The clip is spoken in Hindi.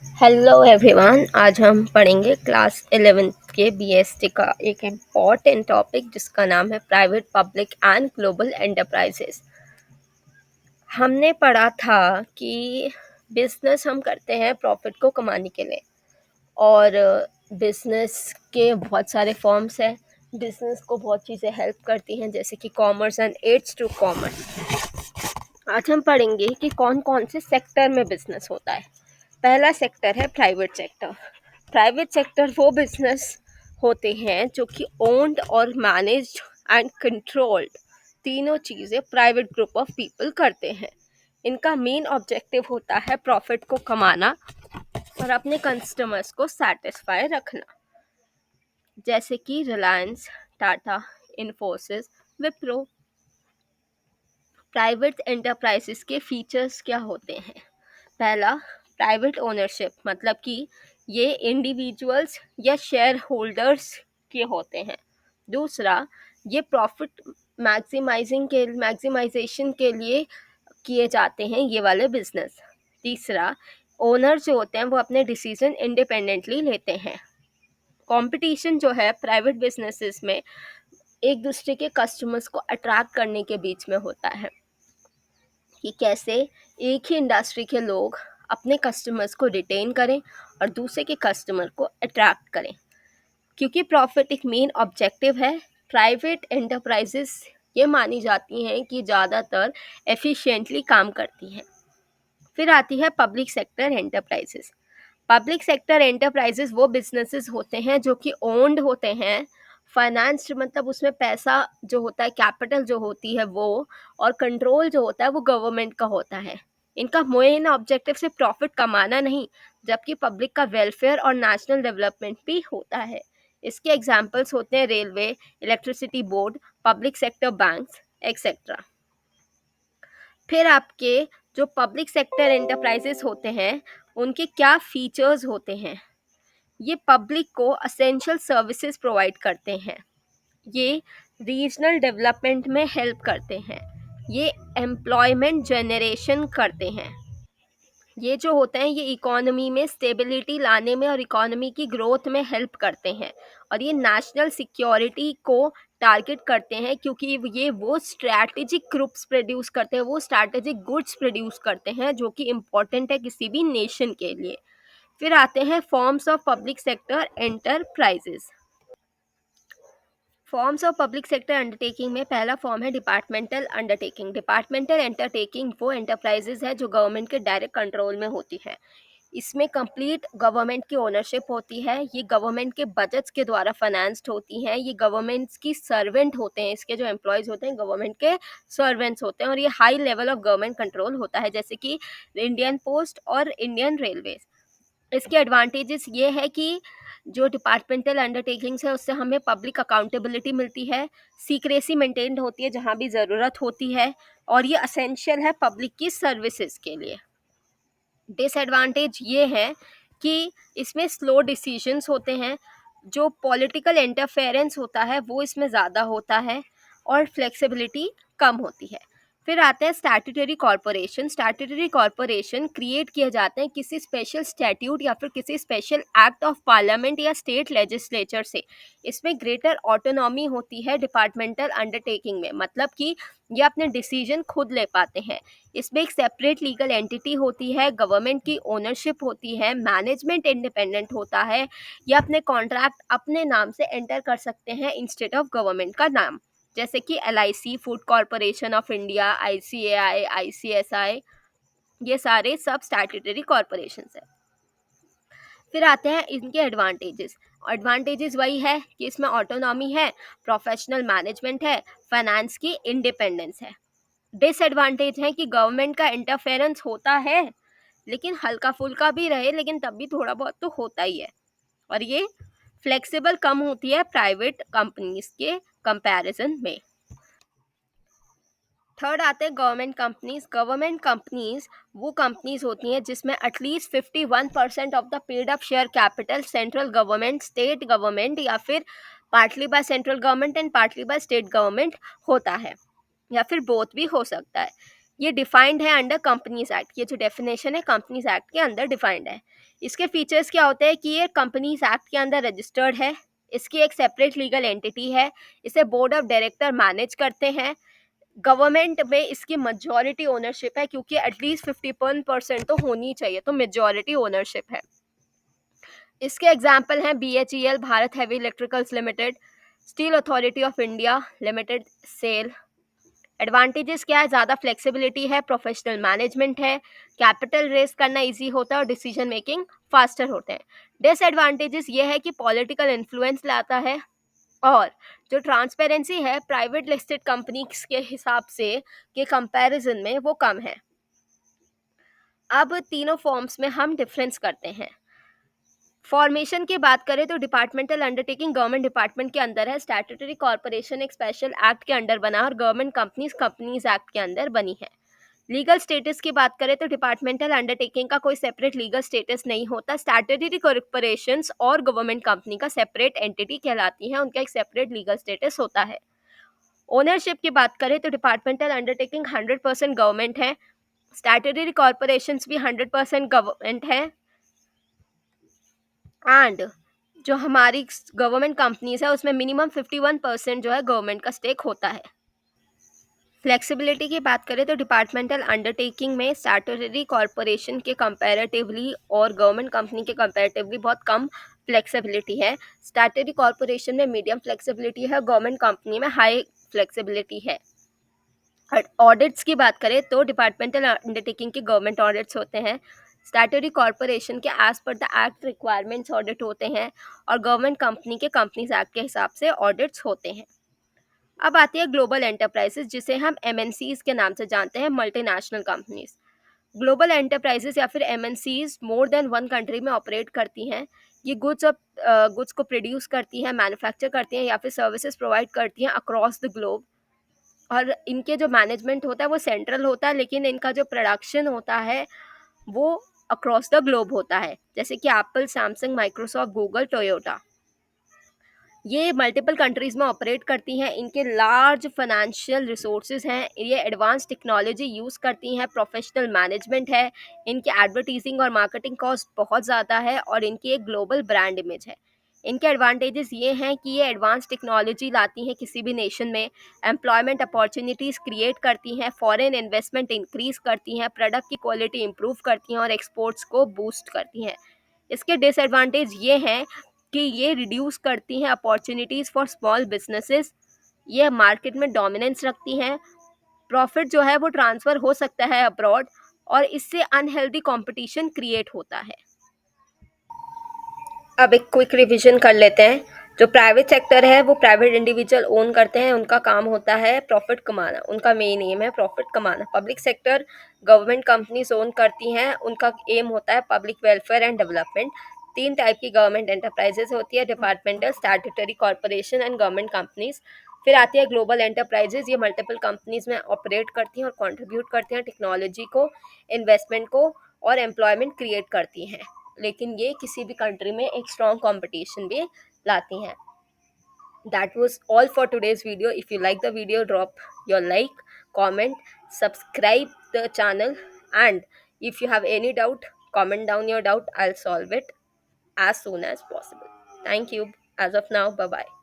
Hello everyone. आज हम पढ़ेंगे क्लास 11th के बीएसटी का एक इम्पॉर्टेंट टॉपिक जिसका नाम है private public and global enterprises. हमने पढ़ा था कि बिजनेस हम करते हैं प्रॉफिट को कमाने के लिए, और बिजनेस के बहुत सारे फॉर्म्स हैं। बिजनेस को बहुत चीज़ें हेल्प करती हैं, जैसे कि commerce and aids to commerce. आज हम पढ़ेंगे कि कौन कौन से सेक्टर में बिजनेस होता है। पहला सेक्टर है प्राइवेट सेक्टर। प्राइवेट सेक्टर वो बिजनेस होते हैं जो कि ओन्ड और मैनेज्ड एंड कंट्रोल्ड, तीनों चीज़ें प्राइवेट ग्रुप ऑफ पीपल करते हैं। इनका मेन ऑब्जेक्टिव होता है प्रॉफिट को कमाना और अपने कस्टमर्स को सेटिस्फाई रखना, जैसे कि रिलायंस, टाटा, इन्फोसिस, विप्रो। प्राइवेट एंटरप्राइजेस के फीचर्स क्या होते हैं? पहला, प्राइवेट ओनरशिप, मतलब कि ये इंडिविजुअल्स या शेयर होल्डर्स के होते हैं। दूसरा, ये प्रॉफिट मैक्सिमाइजेशन के लिए किए जाते हैं ये वाले बिजनेस। तीसरा, ओनर जो होते हैं वो अपने डिसीजन इंडिपेंडेंटली लेते हैं। कंपटीशन जो है प्राइवेट बिजनेसेस में एक दूसरे के कस्टमर्स को अट्रैक्ट करने के बीच में होता है, कि कैसे एक ही इंडस्ट्री के लोग अपने कस्टमर्स को रिटेन करें और दूसरे के कस्टमर को अट्रैक्ट करें। क्योंकि प्रॉफिट एक मेन ऑब्जेक्टिव है, प्राइवेट एंटरप्राइजेस ये मानी जाती हैं कि ज़्यादातर एफिशिएंटली काम करती हैं। फिर आती है public sector enterprises. Public sector enterprises वो बिजनेसेस होते हैं जो कि ओन्ड होते हैं, फाइनेंस्ड, मतलब उसमें पैसा जो होता है, कैपिटल जो होती है वो, और कंट्रोल जो होता है वो गवर्नमेंट का होता है। इनका मेन ऑब्जेक्टिव सिर्फ प्रॉफिट कमाना नहीं, जबकि पब्लिक का वेलफेयर और नेशनल डेवलपमेंट भी होता है। इसके एग्जाम्पल्स होते हैं railway, electricity board, public sector banks, etcetera. फिर आपके जो पब्लिक सेक्टर एंटरप्राइजेस होते हैं उनके क्या फीचर्स होते हैं? ये पब्लिक को असेंशियल सर्विसेज प्रोवाइड करते हैं, ये रीजनल डेवलपमेंट में हेल्प करते हैं, ये एम्प्लॉयमेंट जनरेशन करते हैं, ये जो होते हैं ये इकोनॉमी में स्टेबिलिटी लाने में और इकोनॉमी की ग्रोथ में हेल्प करते हैं, और ये नेशनल सिक्योरिटी को टारगेट करते हैं, क्योंकि ये वो स्ट्रैटेजिक ग्रुप्स प्रोड्यूस करते हैं, वो स्ट्रैटेजिक गुड्स प्रोड्यूस करते हैं जो कि इम्पोर्टेंट है किसी भी नेशन के लिए। फिर आते हैं forms of public sector enterprises. Forms of public sector undertaking में पहला फॉर्म है डिपार्टमेंटल अंडरटेकिंग। डिपार्टमेंटल अंडरटेकिंग वो एंटरप्राइजेज है जो गवर्नमेंट के डायरेक्ट कंट्रोल में होती है। इसमें कंप्लीट गवर्नमेंट की ओनरशिप होती है, ये गवर्नमेंट के बजट्स के द्वारा फाइनेंस्ड होती हैं, ये गवर्नमेंट्स की सर्वेंट होते हैं, इसके जो एम्प्लॉयज़ होते हैं गवर्नमेंट के सर्वेंट्स होते हैं, और ये high level of government control होता है, जैसे कि इंडियन पोस्ट और इंडियन रेलवेज। इसके एडवांटेजेस ये है कि जो डिपार्टमेंटल अंडरटेकिंग्स है उससे हमें पब्लिक अकाउंटेबिलिटी मिलती है, सीक्रेसी मेंटेन्ड होती है जहाँ भी ज़रूरत होती है, और ये असेंशियल है पब्लिक की सर्विसेज के लिए। डिसएडवांटेज ये है कि इसमें स्लो डिसीजंस होते हैं, जो पॉलिटिकल इंटरफेरेंस होता है वो इसमें ज़्यादा होता है, और फ्लेक्सिबिलिटी कम होती है। फिर आते हैं statutory corporation. Statutory corporation create किए जाते हैं किसी स्पेशल स्टैट्यूट या फिर किसी स्पेशल एक्ट ऑफ पार्लियामेंट या स्टेट लेजिस्लेचर से। इसमें ग्रेटर ऑटोनॉमी होती है डिपार्टमेंटल अंडरटेकिंग में, मतलब कि ये अपने डिसीजन खुद ले पाते हैं। इसमें एक सेपरेट लीगल एंटिटी होती है, गवर्नमेंट की ओनरशिप होती है, मैनेजमेंट इंडिपेंडेंट होता है, ये अपने कॉन्ट्रैक्ट अपने नाम से एंटर कर सकते हैं इंस्टेड ऑफ गवर्नमेंट का नाम, जैसे कि LIC, food corporation of India, ICAI, ICSI, ये सारे सब स्टैट्यूटरी कॉरपोरेशंस है। फिर आते हैं इनके एडवांटेजेस। एडवांटेजेस वही है कि इसमें ऑटोनॉमी है, प्रोफेशनल मैनेजमेंट है, फाइनेंस की इंडिपेंडेंस है। डिसएडवांटेज है कि गवर्नमेंट का इंटरफेरेंस होता है, लेकिन हल्का फुल्का भी रहे, लेकिन तब भी थोड़ा बहुत तो होता ही है, और ये फ्लेक्सिबल कम होती है प्राइवेट कंपनीज के कंपैरिजन में। थर्ड आते हैं गवर्नमेंट कंपनीज। गवर्नमेंट कंपनीज वो कंपनीज होती हैं जिसमें at least 51% of the paid up share capital central government, state government, या फिर partly by central government and partly by state government होता है, या फिर बोथ भी हो सकता है। ये डिफाइंड है अंडर कंपनीज एक्ट। ये जो डेफिनेशन है कंपनीज एक्ट के अंदर डिफाइंड है। इसके फीचर्स क्या होते हैं कि ये कंपनीज एक्ट के अंदर रजिस्टर्ड है, इसकी एक सेपरेट लीगल एंटिटी है, इसे बोर्ड ऑफ डायरेक्टर मैनेज करते हैं, गवर्नमेंट में इसकी मेजॉरिटी ओनरशिप है क्योंकि एटलीस्ट 51% तो होनी चाहिए, तो मेजॉरिटी ओनरशिप है। इसके एग्जाम्पल हैं BHEL Bharat heavy electricals limited, steel authority of India limited SAIL. Advantages क्या है? ज़्यादा फ्लेक्सिबिलिटी है, प्रोफेशनल मैनेजमेंट है, कैपिटल रेज करना इजी होता है और डिसीजन मेकिंग फास्टर होते हैं। डिसएडवांटेजेस ये है कि पॉलिटिकल इन्फ्लुएंस लाता है और जो ट्रांसपेरेंसी है प्राइवेट लिस्टेड कंपनीज के हिसाब से के कंपैरिजन में वो कम है। अब तीनों फॉर्म्स में हम डिफरेंस करते हैं। फॉर्मेशन की बात करें तो डिपार्टमेंटल अंडरटेकिंग गवर्नमेंट डिपार्टमेंट के अंदर है, स्टैट्यूटरी कॉर्पोरेशन एक स्पेशल एक्ट के अंडर बना और गवर्नमेंट कंपनीज कंपनीज एक्ट के अंदर बनी है। लीगल स्टेटस की बात करें तो डिपार्टमेंटल अंडरटेकिंग का कोई सेपरेट लीगल स्टेटस नहीं होता। स्टैट्यूटरी कॉर्पोरेशंस और गवर्नमेंट कंपनी का सेपरेट एंटिटी कहलाती हैं, उनका एक सेपरेट लीगल स्टेटस होता है। ओनरशिप की बात करें तो डिपार्टमेंटल अंडरटेकिंग 100% गवर्नमेंट है, स्टैट्यूटरी कॉर्पोरेशंस भी 100% गवर्नमेंट है एंड जो हमारी गवर्नमेंट कंपनीज है उसमें मिनिमम 51% जो है गवर्नमेंट का स्टेक होता है। फ्लेक्सिबिलिटी की बात करें तो डिपार्टमेंटल अंडरटेकिंग में स्टैट्यूटरी कॉर्पोरेशन के कंपैरेटिवली और गवर्नमेंट कंपनी के कंपैरेटिवली बहुत कम फ्लेक्सिबिलिटी है। स्टैट्यूटरी कॉर्पोरेशन में मीडियम फ्लेक्सिबिलिटी है, गवर्नमेंट कंपनी में हाई फ्लेक्सिबिलिटी है। ऑडिट्स की बात करें तो डिपार्टमेंटल अंडरटेकिंग के गवर्नमेंट ऑडिट्स होते हैं, स्टैट्यूटरी कॉर्पोरेशन के as per the act requirements audit होते हैं और गवर्नमेंट कंपनी के कंपनीज एक्ट के हिसाब से ऑडिट्स होते हैं। अब आती है ग्लोबल एंटरप्राइजेस जिसे हम MNCs के नाम से जानते हैं, मल्टीनेशनल कंपनीज। ग्लोबल एंटरप्राइजेस या फिर MNCs more than one country में ऑपरेट करती हैं। ये गुड्स को प्रोड्यूस करती हैं, मैन्युफैक्चर करती हैं या फिर सर्विसेज प्रोवाइड करती हैं अक्रॉस द ग्लोब। और इनके जो मैनेजमेंट होता है वो सेंट्रल होता है, लेकिन इनका जो प्रोडक्शन होता है वो अक्रॉस द ग्लोब होता है, जैसे कि Apple, Samsung, Microsoft, Google, Toyota. ये मल्टीपल कंट्रीज में ऑपरेट करती हैं, इनके लार्ज फाइनेंशियल रिसोर्सेज हैं, ये एडवांस टेक्नोलॉजी यूज़ करती हैं, प्रोफेशनल मैनेजमेंट है, इनकी एडवर्टीजिंग और मार्केटिंग कॉस्ट बहुत ज़्यादा है और इनकी एक ग्लोबल ब्रांड इमेज है। इनके एडवांटेजेस ये हैं कि ये एडवांस टेक्नोलॉजी लाती हैं किसी भी नेशन में, एम्प्लॉयमेंट अपॉर्चुनिटीज़ क्रिएट करती हैं, फॉरेन इन्वेस्टमेंट इंक्रीज़ करती हैं, प्रोडक्ट की क्वालिटी इंप्रूव करती हैं और एक्सपोर्ट्स को बूस्ट करती हैं। इसके डिसएडवांटेज ये हैं कि ये रिड्यूस करती हैं अपॉर्चुनिटीज़ फॉर स्मॉल बिजनेसेस, ये मार्केट में डोमिनेंस रखती हैं, प्रॉफिट जो है वो ट्रांसफ़र हो सकता है अब्रॉड और इससे अनहेल्दी कंपटीशन क्रिएट होता है। अब एक क्विक रिवीजन कर लेते हैं। जो प्राइवेट सेक्टर है वो प्राइवेट इंडिविजुअल ओन करते हैं, उनका काम होता है प्रॉफिट कमाना, उनका मेन एम है प्रॉफिट कमाना। Public sector government companies own करती हैं, उनका एम होता है पब्लिक वेलफेयर एंड डेवलपमेंट। तीन टाइप की गवर्नमेंट एंटरप्राइजेज होती है, departmental, statutory corporation and government companies. फिर आती है ग्लोबल एंटरप्राइजेज, ये मल्टीपल कंपनीज में ऑपरेट करती हैं और कंट्रीब्यूट करती हैं टेक्नोलॉजी को, इन्वेस्टमेंट को और एम्प्लॉयमेंट क्रिएट करती हैं, लेकिन ये किसी भी कंट्री में एक स्ट्रॉन्ग कंपटीशन भी लाती हैं। That was all for today's video. If you like the video, drop your like, comment, subscribe the channel, and if you have any doubt, comment down your doubt. I'll solve it as soon as possible. Thank you. As of now, bye bye.